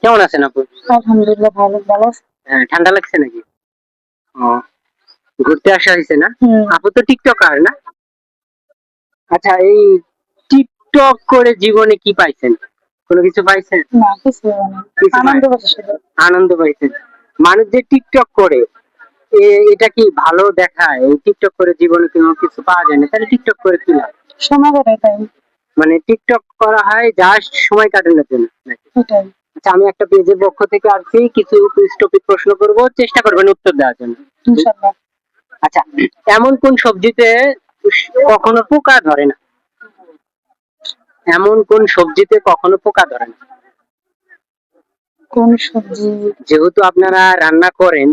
কেমন আছেন আপু? আলহামদুলিল্লাহ ভালো। ভালো আছি। হ্যাঁ, ঠান্ডা লাগছে নাকি? ও, ঘুরতে আসা হয়েছে না? হুম। আপু তো টিকটকার না? আচ্ছা, এই টিকটক করে জীবনে কি পাইছেন? কোনো কিছু পাইছেন? না, কিছু না। কিছু আনন্দ পাই পাচ্ছি শুধু। আনন্দ পাইছেন। মানুষ যে টিকটক করে এটা কি ভালো দেখায়? এই টিকটক করে জীবনে কোনো কিছু পাওয়া যায় না, তাহলে টিকটক করে কি লাভ? সময় কাটাই তাই। মানে টিকটক করা হয় জাস্ট সময় কাটানোর জন্য নাকি? এটাই। আচ্ছা, আমি একটা পেজের পক্ষ থেকে আসছি, কিছু কুইজ টপিক প্রশ্ন করব, চেষ্টা করবেন উত্তর দেওয়ার জন্য। ইনশাআল্লাহ। আচ্ছা, এমন কোন সবজিতে কখনো পোকা ধরে না? এমন কোন সবজিতে কখনো পোকা ধরে না? কোন সবজি? যেহেতু আপনারা রান্না করেন,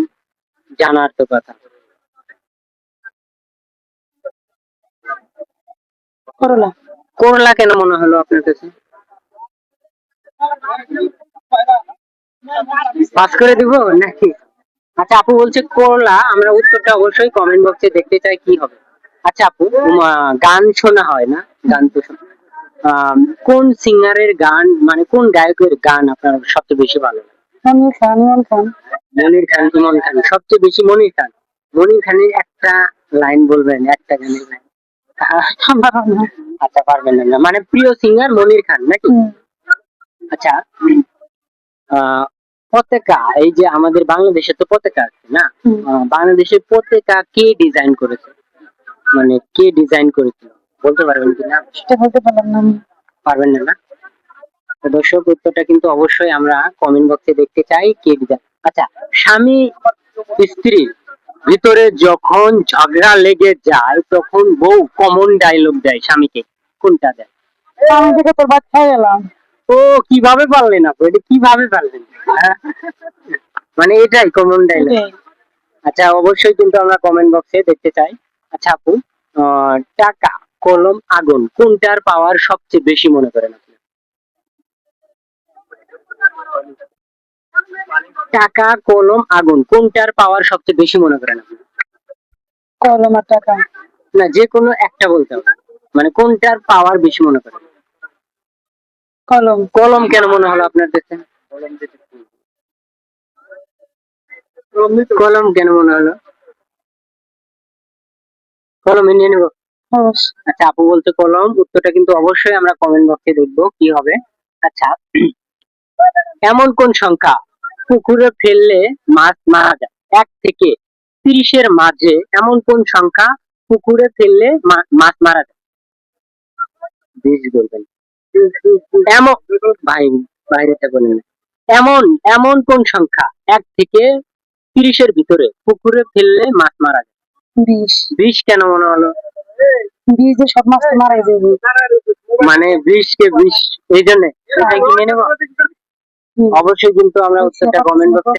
জানার তো কথা। করলা। করলা কেন মনে হলো আপনার কাছে? পাস করে দিব নাকি? আচ্ছা, আপু বলছে করলা, আমরা উত্তরটা অবশ্যই কমেন্ট বক্সে দেখতে চাই কি হবে। আচ্ছা আপু, গান শোনা হয় না? গান তো শোনা। কোন সিঙ্গারের গান, মানে কোন গায়কের গান আপনার সবচেয়ে বেশি ভালো লাগে? আমির খান, ইমরান খান। মনির খান, ইমন খান, সবচেয়ে বেশি মনির খান। মনির খানের একটা লাইন বলবেন, একটা গানের লাইন? পারবো না। আচ্ছা, পারবেন না, মানে প্রিয় সিঙ্গার মনির খান নাকি? হুম। আচ্ছা, আহ, পতাকা, এই যে আমাদের বাংলাদেশে তো পতাকা আছে না? হুম। বাংলাদেশের পতাকা কে ডিজাইন করেছে? মানে কে ডিজাইন করেছিল, বলতে পারবেন কিনা? সেটা বলতে পারলাম না আমি। পারবেন না না? তো দর্শক, উত্তরটা কিন্তু অবশ্যই আমরা কমেন্ট বক্সে দেখতে চাই, কে ডিজাইন। আচ্ছা, স্বামী স্ত্রীর ভিতরে যখন ঝগড়া লেগে যায়, তখন বউ কমন ডায়লগ দেয় স্বামীকে, কোনটা দেয়? আমি থেকে তোর ভাত খাই গেলাম। ও, কিভাবে পারলেন আপু, এটা কিভাবে পারলেন? হ্যাঁ? মানে এটাই কমন ডায়লগ। এটাই। আচ্ছা, অবশ্যই কিন্তু আমরা কমেন্ট বক্সে দেখতে চাই। আচ্ছা আপু, টাকা, কলম, আগুন, কোনটার পাওয়ার সবচেয়ে বেশি মনে করেন আপনি? টাকা, কলম, আগুন, কোনটার পাওয়ার সবচেয়ে বেশি মনে করেন আপনি? কলম আর টাকা। না, যে কোনো একটা বলতে হবে, মানে কোনটার পাওয়ার বেশি মনে করেন? কলম। কলম কেন মনে হলো আপনার কাছে? কলম কেন মনে হলো? কলম নিয়ে নেবো। অবশ্য। আচ্ছা, আপু বলতে কলম, উত্তরটা কিন্তু অবশ্যই আমরা কমেন্ট বক্সে দেখবো কি হবে। আচ্ছা, এমন কোন সংখ্যা পুকুরে ফেললে মাছ মারা যায়? 1 থেকে 30-এর মাঝে এমন কোন সংখ্যা পুকুরে ফেললে মাছ মারা যায়? 20 বলবেন? এমন, ভাই, বাইরেটা বলেন না। এমন এমন কোন সংখ্যা 1 থেকে 30-এর ভিতরে পুকুরে ফেললে মাছ মারা যায়? 20। 20 কেন মনে হলো? 20 দিয়ে সব মাছ তো মারাই যাবে। মানে 20 কে 20, এই জন্য এটা কি মেনে নেবো? হুম। অবশ্যই কিন্তু আমরা উত্তরটা কমেন্ট বক্সে